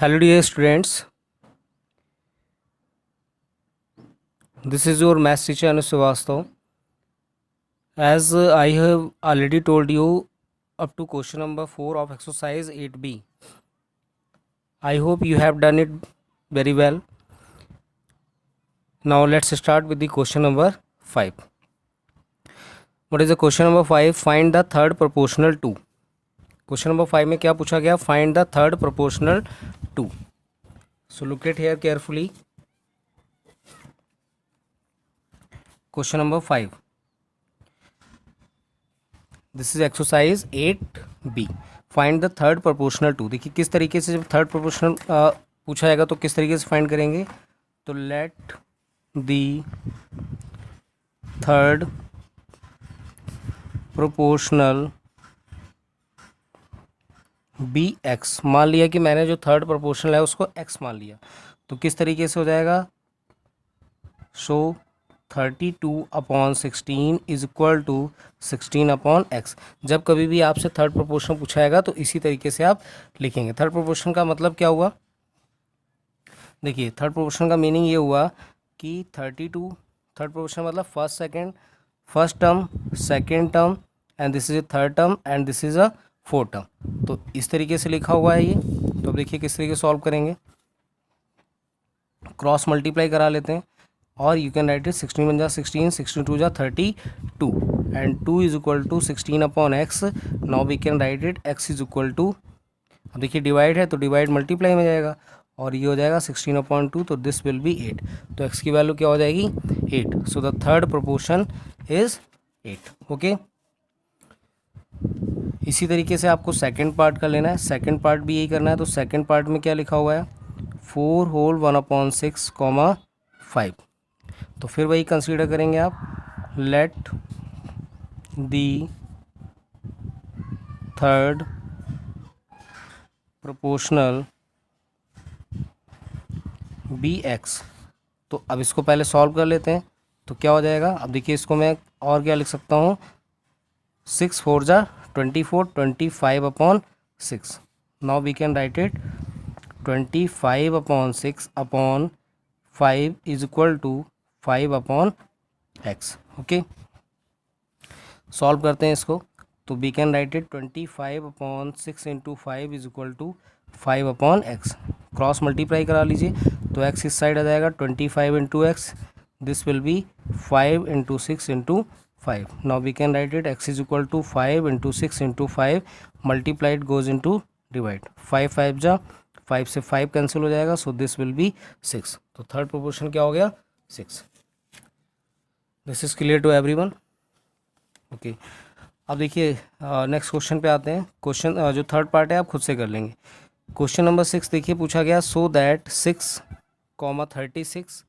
Hello dear students, this is your maths teacher Anu Srivastav. As I have already told you up to question number 4 of exercise 8b. I hope you have done it very well. Now let's start with the question number 5. What is the question number 5? Find the third proportional to. Question number 5 में क्या पूछा गया? Find the third proportional to. So look at here carefully. Question number 5. This is exercise 8b. Find the third proportional to. देखिए किस तरीके से जब third proportional पूछा जाएगा तो किस तरीके से फाइंड करेंगे. तो let the third proportional be x. मान लिया कि मैंने जो थर्ड प्रोपोर्शनल है उसको एक्स मान लिया, तो किस तरीके से हो जाएगा. सो 32/16 इज इक्वल टू 16/x. जब कभी भी आपसे थर्ड प्रोपोर्शन पूछा जाएगा तो इसी तरीके से आप लिखेंगे. थर्ड प्रोपोर्शन का मतलब क्या हुआ? देखिए थर्ड प्रोपोर्शन का मीनिंग ये हुआ कि 32 थर्ड प्रोपोर्शन मतलब first term, second term and this is a third term and this is a fourth term. तो इस तरीके से लिखा हुआ है ये. तो अब देखिए किस तरीके से सॉल्व करेंगे. क्रॉस मल्टीप्लाई करा लेते हैं और यू कैन राइट इट 16 बन जा 16, 16 2 जा 32 and 2 is equal to 16/x. Now we can write it x is equal to, अब देखिए डिवाइड है तो डिवाइड मल्टीप्लाई में जाएगा और ये हो जाएगा 16/2, तो दिस विल बी 8. तो x की वैल्यू क्या हो जाएगी? 8. So the third proportion is 8. Okay. इसी तरीके से आपको सेकेंड पार्ट का लेना है. सेकेंड पार्ट भी यही करना है. तो सेकेंड पार्ट में क्या लिखा हुआ है? 4 होल 1/6, 5. तो फिर वही कंसीडर करेंगे आप. Let the third proportional be x. तो अब इसको पहले सॉल्व कर लेते हैं. तो क्या हो जाएगा? अब देखिए इसको मैं और क्या लिख सकता हूँ. 6 4 जा 24, 25/6. Now we can write it 25/6/5 is equal to 5/x. Okay. Solve करते हैं इसको. तो we can write it 25/6 into 5 is equal to 5/x. Cross multiply करा लीजिए तो x इस साइड आ जाएगा 25 into x. This will be 5 into 6 into 5. Now we can write it x is equal to 5 into 6 into 5 multiplied goes into divide. 5 5 जा 5 से 5 cancel हो जाएगा. So this will be 6. तो थर्ड प्रोपोर्शन क्या हो गया? 6. This is clear to everyone. Okay. अब देखिए नेक्स्ट क्वेश्चन पे आते हैं. क्वेश्चन जो थर्ड पार्ट है आप खुद से कर लेंगे. क्वेश्चन नंबर 6 देखिए पूछा गया. So that 6, 36,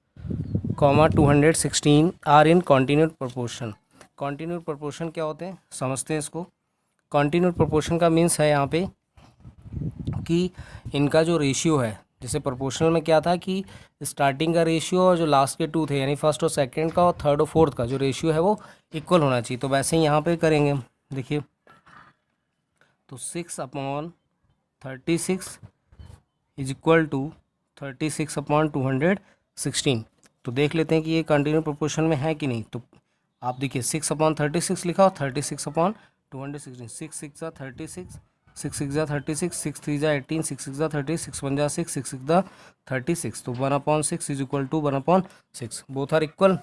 216 are in continued proportion. Continued proportion क्या होते हैं समझते हैं इसको. कॉन्टिन्यूड प्रोपोर्शन का मीन्स है यहाँ पे कि इनका जो रेशियो है, जैसे प्रोपोर्शनल में क्या था कि स्टार्टिंग का रेशियो और जो लास्ट के 2 थे यानी फर्स्ट और सेकंड का और थर्ड और फोर्थ का जो रेशियो है वो इक्वल होना चाहिए. तो वैसे ही यहाँ पे करेंगे. देखिए तो 6/36 इज इक्वल टू 36/216. तो देख लेते हैं कि ये कंटिन्यू प्रोपोर्शन में है कि नहीं. तो आप देखिए 6/36 लिखा और 36/216. 6 6 जा 36, 6 6 जा 36, 6 3 जा 18, 6 6 जा 30, 6 1 जा 6, 6 6 जा 36. तो 1/6 is equal to 1/6. Both are equal.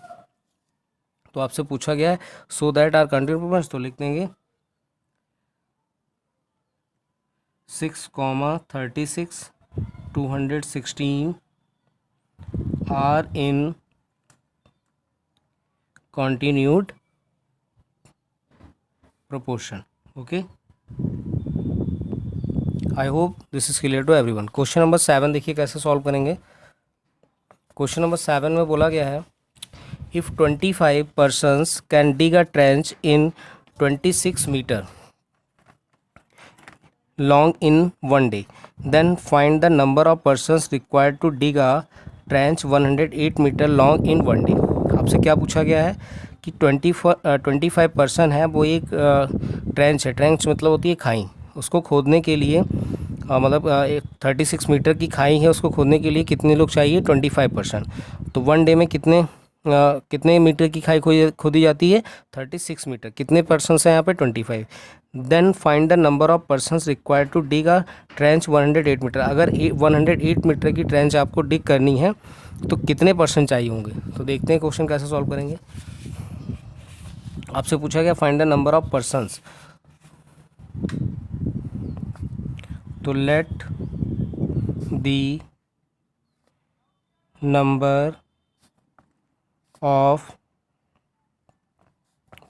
तो आपसे पूछा गया है so that are continue proportion. तो लिख देंगे 6, 216 are in continued proportion. Okay, I hope this is clear to everyone. Question number 7 देखिए कैसे सॉल्व करेंगे. क्वेश्चन नंबर 7 में बोला गया है if 25 persons can dig a trench in 26 meter long in one day, then find the number of persons required to dig a trench 108 meter long in one day. आपसे क्या पूछा गया है कि 25 पर्सन है वो एक ट्रेंच है. ट्रेंच मतलब होती है खाई. उसको खोदने के लिए मतलब 36 मीटर की खाई है, उसको खोदने के लिए कितने लोग चाहिए? 25%। तो 1 डे में कितने मीटर की खाई खोदी जाती है? 36 मीटर। कितने पर्सन्स हैं यहाँ पे? 25। Then find the number of persons required to dig a trench 108 metre. अगर 108 मीटर की ट्रेंच आपको डिग करनी है तो कितने पर्सन चाहिए होंगे? तो देखते हैं क्वेश्चन कैसे सॉल्व करेंगे। आपसे पूछा गया find the number of persons, तो let the number of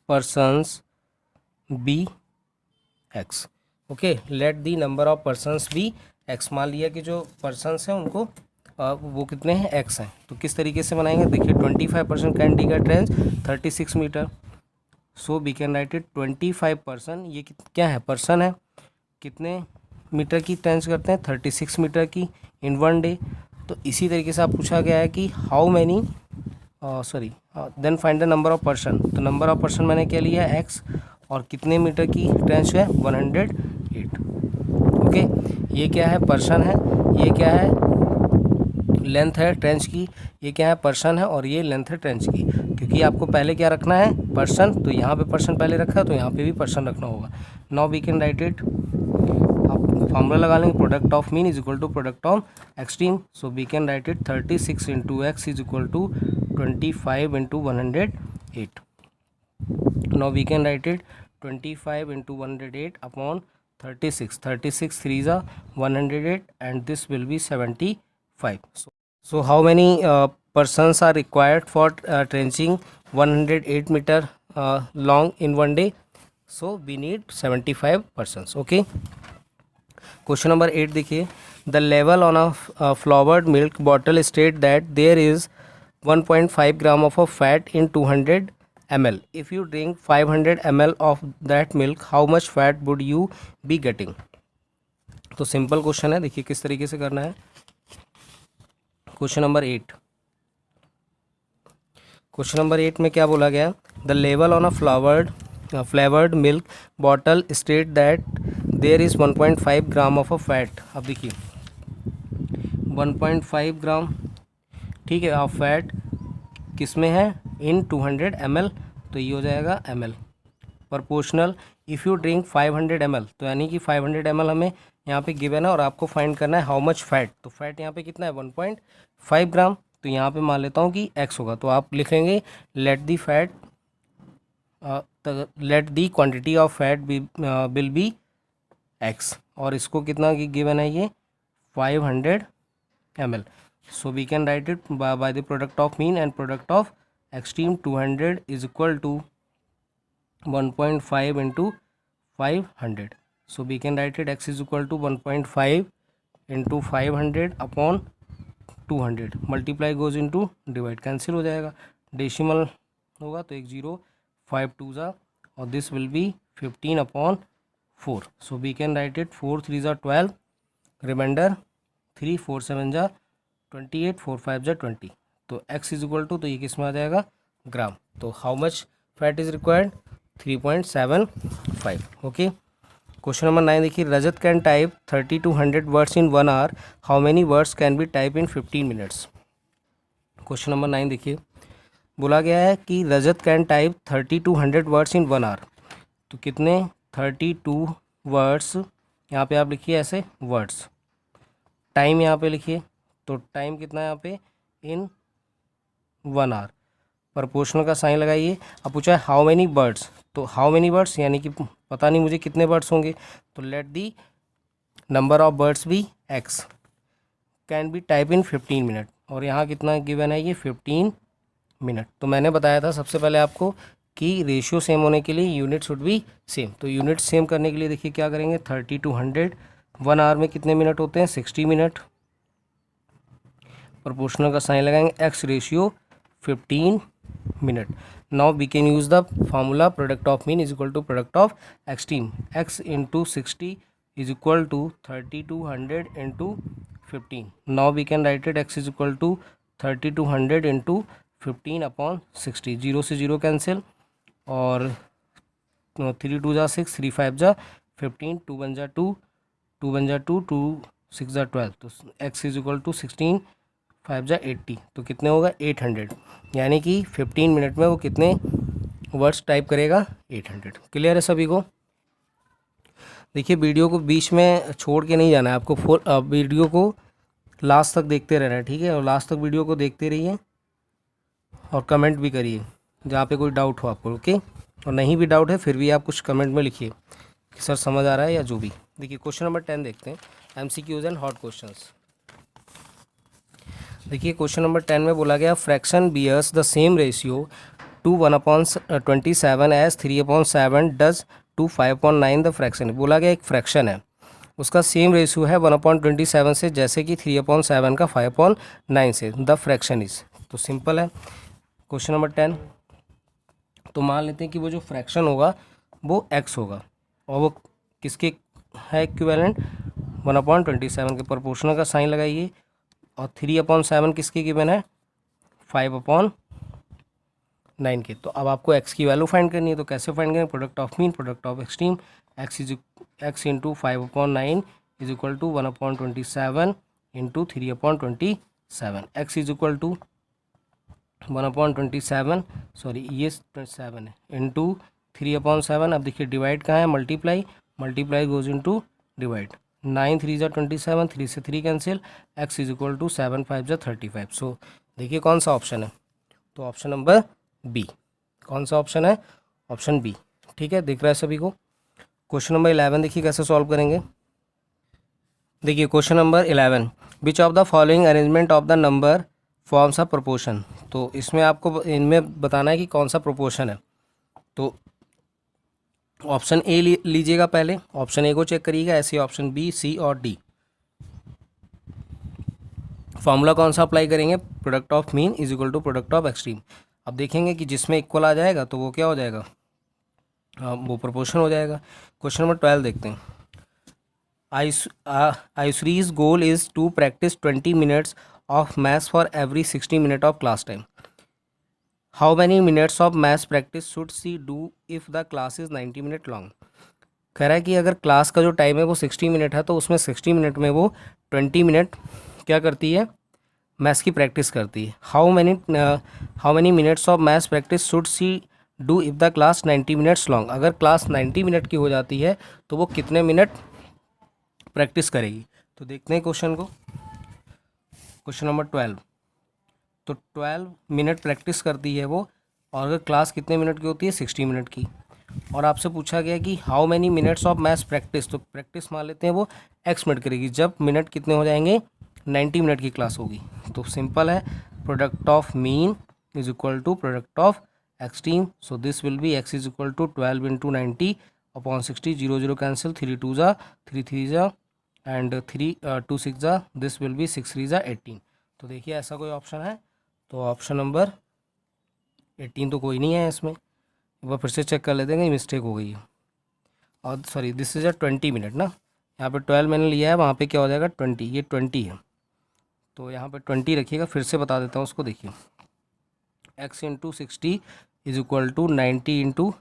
persons be X. Okay, let the number of persons be x. मान लिया कि जो पर्सन्स हैं उनको वो कितने हैं? एक्स हैं। तो किस तरीके से बनाएंगे? देखिए 25% can dig a trench 36 metre, so we can write it 25%। ये क्या है? पर्सन है। कितने मीटर की ट्रेंच करते हैं? 36 मीटर की इन 1 डे। तो इसी तरीके से आप पूछा गया है कि how many then find the number of person. तो नंबर ऑफ पर्सन मैंने क्या लिया? एक्स। और कितने मीटर की ट्रेंच है? 108। ओके, ये क्या है? पर्सन है। ये क्या है? लेंथ है ट्रेंच की। ये क्या है? पर्सन है। और ये लेंथ है ट्रेंच की। क्योंकि आपको पहले क्या रखना है? पर्सन। तो यहाँ पे पर्सन पहले रखा है, तो यहाँ पे भी पर्सन रखना होगा। Now we can write it. आप फॉर्मूला लगा लेंगे, product of mean is equal to product of extreme. So we can write it 36 into x is equal to 25 into 108। Now we can write it 25 into 108 upon 36। 36 3 is 108 and this will be 75. So how many persons are required for trenching 108 meter long in 1 day? So we need 75 persons. Okay. Question number 8 देखिए, the level on a flavored milk bottle state that there is 1.5 gram of a fat in 200 ml. If you drink 500 ml of that milk, how much fat would you be getting? तो simple question है, देखिए किस तरीके से करना है। Question number 8, question number 8 में क्या बोला गया? The level on a flavoured milk bottle state that there is 1.5 gram of a fat. अब देखिए 1.5 ग्राम, ठीक है, ऑफ फैट किस में है? इन 200 ml। तो ये हो जाएगा ml। Proportional if you drink 500 ml, तो यानी कि 500 ml हमें यहाँ पे गिवन है और आपको फाइंड करना है हाउ मच फैट। तो फैट यहाँ पे कितना है? 1.5 ग्राम। तो यहाँ पे मान लेता हूँ कि x होगा। तो आप लिखेंगे let the fat let the quantity of fat will be x। और इसको कितना गिवन है? ये 500 ml। So we can write it by the product of mean and product of extreme. 200 is equal to 1.5 into 500। So we can write it x is equal to 1.5 into 500 upon 200। Multiply goes into divide, cancel हो जाएगा, decimal होगा तो 1 0 5 2 ज़ा, और this will be 15 upon 4। So we can write it 4 3 ज़ा 12, reminder 3 4 7 ज़ा 28, 4 5 ज़ा 20। तो x इज इक्वल टू, तो ये किस में आ जाएगा? ग्राम। तो how much fat is required? 3.75। Okay. Question number 9 देखिए, Rajat can type 30 to 100 words in 1 hour, how many words can be type in 15 minutes? Question number 9 देखिए, बोला गया है कि Rajat can type 30 to 100 words in 1 hour. तो कितने? 32 words, यहाँ पे आप लिखिए ऐसे वर्ड्स। टाइम यहाँ पे लिखिए, तो टाइम कितना है यहाँ पे? In 1 hour. प्रोपोर्शनल का साइन लगाइए। अब पूछा है हाउ मेनी बर्ड्स, तो हाउ मेनी बर्ड्स यानी कि पता नहीं मुझे कितने बर्ड्स होंगे। तो let the number of birds be x, can be type in 15 minute. और यहाँ कितना गिवन है? ये 15 मिनट। तो मैंने बताया था सबसे पहले आपको कि रेशियो सेम होने के लिए यूनिट शुड बी सेम। तो यूनिट सेम करने के लिए देखिए क्या करेंगे, 30 to 100, 1 आवर में कितने मिनट होते हैं? 60 मिनट। प्रोपोर्शनल का साइन लगाएंगे, x ratio 15 minute. Now we can use the formula product of mean is equal to product of extreme. X into 60 is equal to 30 to 100 into 15। Now we can write it x is equal to 30 to 100 into 15 upon 60। 0 से 0 cancel, और 3 2 जा 6, 3 5 जा 15, 2 1 जा 2, 2 बन जा 2, 2 6 जा 12, तो x is equal to 16 5 जा 80, तो कितने होगा 800, यानी कि 15 मिनट में वो कितने वर्ड्स टाइप करेगा 800। क्लियर है सभी को? देखिए वीडियो को बीच में छोड़ के नहीं जाना है आपको, वीडियो को लास्ट तक देखते रहना है, ठीक है? और लास्ट तक वीडियो को देखते रहिए और कमेंट भी करिए जहाँ पे कोई डाउट हो आपको, ओके? और नहीं भी डाउट है फिर भी आप कुछ कमेंट में लिखिए कि सर समझ आ रहा है या जो भी। देखिए क्वेश्चन नंबर 10 देखते हैं, MCQs एंड हॉट क्वेश्चंस। देखिए क्वेश्चन नंबर 10 में बोला गया fraction bears the same ratio to 1/27 as 3/7 does to 5/9 the fraction. बोला गया एक फ्रैक्शन है, उसका सेम रेशियो है 1/27 से, जैसे कि 3/7 का 5/9 से। द फ्रैक्शन इज, तो सिंपल है क्वेश्चन नंबर 10। तो मान लेते हैं कि वो जो फ्रैक्शन होगा वो x होगा, और वो किसके है इक्विवेलेंट 1/27 के, प्रोपोर्शनल का साइन लगाइए, और 3/7 किसकी गिवन है 5/9 के। तो अब आपको x की वैल्यू फाइंड करनी है, तो कैसे फाइंड करें? Product of mean, product of extreme, x into 5/9 is equal to 1/27 into 3/27। x is equal to 1/27, sorry ये 7 है, इंटू 3/7। अब देखिए डिवाइड कहाँ है, multiply, multiply goes into divide, 9 3 जा 27, 3 से 3 cancel, x is equal to 7 5 जा 35। सो देखिए कौन सा ऑप्शन है, तो ऑप्शन नंबर बी। कौन सा ऑप्शन है? ऑप्शन बी, ठीक है? दिख रहा है सभी को? क्वेश्चन नंबर 11 देखिए कैसे सॉल्व करेंगे। देखिए question number 11, which of the following arrangement of the number forms a proportion. तो इसमें आपको इनमें बताना है कि कौन सा प्रोपोर्शन है। तो ऑप्शन ए लीजिएगा पहले, ऑप्शन ए को चेक करिएगा, ऐसे ऑप्शन बी, सी और डी। फॉर्मूला कौन सा अप्लाई करेंगे? Product of mean is equal to product of extreme. अब देखेंगे कि जिसमें इक्वल आ जाएगा तो वो क्या हो जाएगा, वो प्रोपोर्शन हो जाएगा। क्वेश्चन नंबर 12 देखते हैं। Ayushri's goal is to practise 20 minutes of maths for every 60 minute of class time. How many minutes of maths practice should she do if the class is 90 minute long. कह रहा है कि अगर class का जो time है वो 60 मिनट है, तो उसमें 60 मिनट में वो 20 मिनट क्या करती है, मैथ्स की प्रैक्टिस करती है। How many minutes of maths practice should she do if the class 90 minutes long. अगर क्लास 90 मिनट की हो जाती है तो वो कितने मिनट प्रैक्टिस करेगी। तो देखते हैं क्वेश्चन को। क्वेश्चन नंबर 12, तो 12 मिनट प्रैक्टिस करती है वो, और अगर क्लास कितने मिनट की होती है 60 मिनट की। और आपसे पूछा गया कि how many minutes of maths practice, तो प्रैक्टिस मान लेते हैं वो x मिनट करेगी, जब मिनट कितने हो जाएंगे 90 मिनट की क्लास होगी। तो सिंपल है, product of mean is equal to product of extreme. So this will be x is equal to 12 into 90 upon 60, 0 0 cancel, 3 2 जा 3 3 जा एंड 3 2 6 जा, दिस विल बी 6 3 जा 18। तो देखिए ऐसा कोई ऑप्शन है, तो ऑप्शन नंबर 18 तो कोई नहीं है इसमें। एक बार फिर से चेक कर लेते हैं, मिस्टेक हो गई है। और सॉरी दिस इज 20 मिनट ना, यहाँ पे 12 मैंने लिया है, वहाँ पे क्या हो जाएगा 20, ये 20 है, तो यहाँ पे 20 रखिएगा। फिर से बता देता हूँ उसको, देखिए x into 60 is equal to 90 into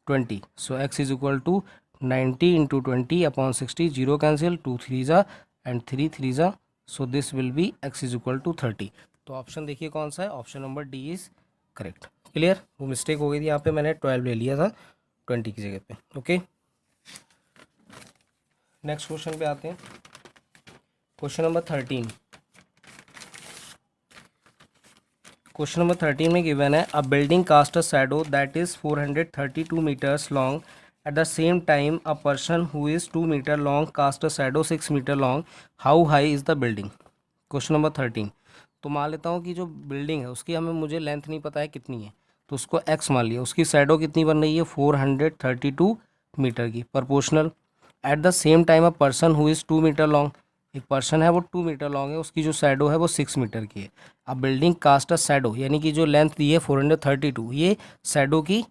20। So x is equal to 90 into 20 upon 60, 0 cancel, 2 3 जा एंड 3 3 जा, so this will be x is equal to 30। तो ऑप्शन देखिए कौन सा है, option number D is correct. Clear? वो मिस्टेक हो गई थी, यहाँ पे मैंने 12 ले लिया था 20 की जगह पे। ओके, नेक्स्ट क्वेश्चन पे आते हैं। क्वेश्चन नंबर 13, क्वेश्चन नंबर 13 में गिवन है a building cast a shadow that is 432 metres long at the same time a person who is 2 metre long cast a shadow 6 metre long, how high is the building. Question number 13, तो मान लेता हूँ कि जो building है उसकी मुझे length नहीं पता है कितनी है, तो उसको x मान लिया, उसकी शैडो कितनी बन रही है 432 मीटर की, proportional. At the same time a person who is 2 metre long, एक पर्सन है वो 2 मीटर लॉन्ग है, उसकी जो शैडो है वो 6 मीटर की है। अब बिल्डिंग कास्ट अ शैडो, यानी कि जो लेंथ दी है 432, ये शैडो की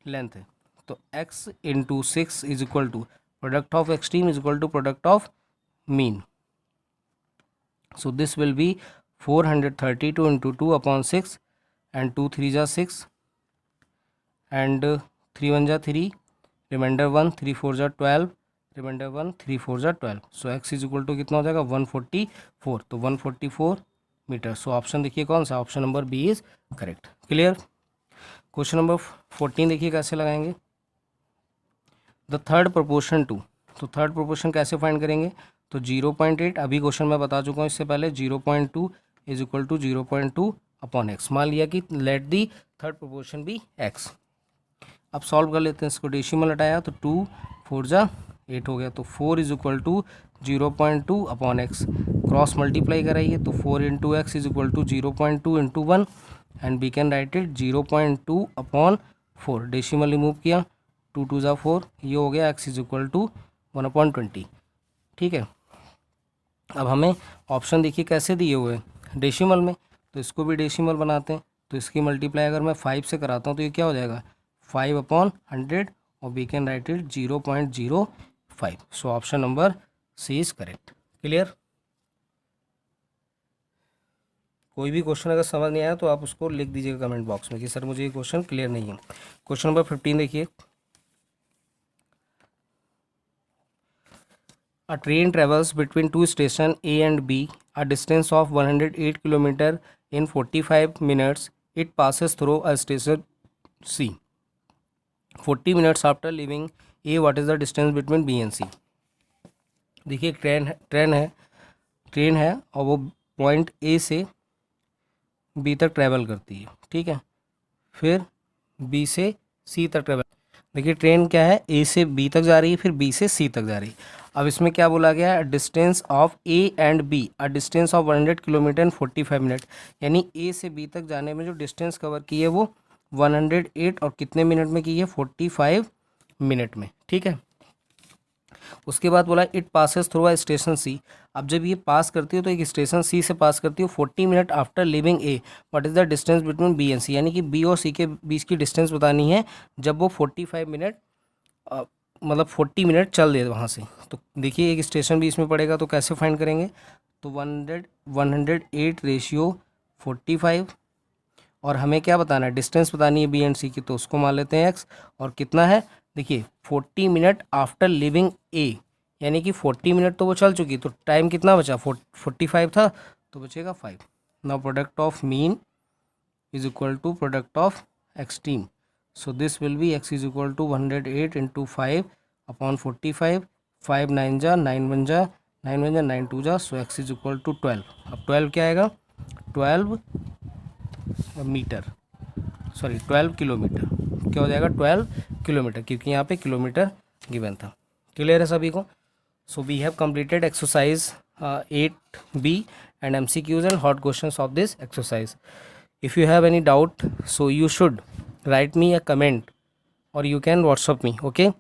लेंथ है। तो x into 6 is equal to product of extreme is equal to product of mean. So this will be 432 into 2 upon 6 and 2 3 जा 6 एंड 3 1 जा 3, रिमाइंडर 1, 3 4 जा 12, रिमाइंडर 1, 3 4 जा 12, सो x इज इक्वल टू कितना हो जाएगा 144, तो 144 मीटर। सो ऑप्शन देखिए कौन सा, option number B is correct. Clear. Question number 14 देखिए कैसे लगाएंगे, द थर्ड प्रोपोर्शन टू, तो थर्ड प्रोपोर्शन कैसे फाइंड करेंगे, तो 0.8 अभी क्वेश्चन मैं बता चुका हूँ इससे पहले, 0.2 is equal to 0.2 upon x. मान लिया कि let the third proportion be x. अब सॉल्व कर लेते हैं इसको, डेसिमल हटाया तो 2 4 जा 8 हो गया, तो 4 is equal to 0.2 upon x. Cross multiply कराइए तो 4 into x is equal to 0.2 into 1 and we can write it 0.2 upon 4। Decimal remove किया, 2 2 जा 4, ये हो गया एक्स इज इक्वल टू 1/20। ठीक है। अब हमें ऑप्शन देखिए कैसे दिए हुए हैं, डेसिमल में, तो इसको भी डेसिमल बनाते हैं। तो इसकी मल्टीप्लाई अगर मैं 5 से कराता हूँ तो ये क्या हो जाएगा 5/100 और we can write it 0.05। So option number C is correct. Clear. कोई भी क्वेश्चन अगर समझ नहीं आया तो आप उसको लिख दीजिएगा कमेंट बॉक्स में कि सर मुझे ये क्वेश्चन क्लियर नहीं है। क्वेश्चन नंबर 15 देखिए, A train travels between two stations A and B, a distance of 108 km in 45 minutes. It passes through a station C. 40 minutes after leaving A, what is the distance between B and C? देखिए train है और वो point A से B तक travel करती है, ठीक है, फिर B से C तक ट्रैवल। देखिए ट्रेन क्या है, A से B तक जा रही है, फिर B से C तक जा रही है। अब इसमें क्या बोला गया है, distance of A and B, a distance of 100 kilometre in 45 minute, यानी A से B तक जाने में जो डिस्टेंस कवर की है वो 108 और कितने मिनट में की है 45 मिनट में। ठीक है। उसके बाद बोला it passes through a station C. अब जब ये पास करती है तो एक स्टेशन सी से पास करती है 40 minute after leaving A, what is the distance between B and C, यानी कि बी और सी के बीच की डिस्टेंस बतानी है जब वो 45 मिनट मतलब 40 मिनट चल दे वहाँ से। तो देखिए एक स्टेशन भी इसमें पड़ेगा, तो कैसे फाइंड करेंगे, तो 108 रेशियो 45 और हमें क्या बताना है, डिस्टेंस बतानी है बी एंड सी की, तो उसको मान लेते हैं एक्स। और कितना है, देखिए 40 मिनट आफ्टर लिविंग ए, यानी कि 40 मिनट तो वो चल चुकी, तो टाइम कितना बचा 45 था, तो बचेगा 5। Now product of mean is equal to product of extreme, so this will be x is equal to 108 into 5 upon 45, 5 9 जा 9 1 जा 9 1 जा 9 2 जा, सो एक्स इज इक्वल टू 12। अब 12 क्या आएगा, 12 मीटर, सॉरी 12 किलोमीटर, क्या हो जाएगा 12 किलोमीटर, क्योंकि यहाँ पे किलोमीटर गिवन था। क्लियर है सभी को। So we have completed exercise 8B and MCQs and hot questions of this exercise. If you have any doubt, so you should write me a comment or you can WhatsApp me. Okay.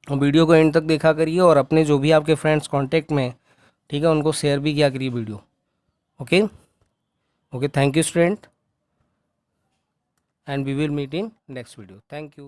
Video को and तक देखा करिए और अपने जो भी आपके friends contact में, ठीक है, उनको शेयर भी किया करिए video. Okay okay, thank you student, and we will meet in next video. Thank you.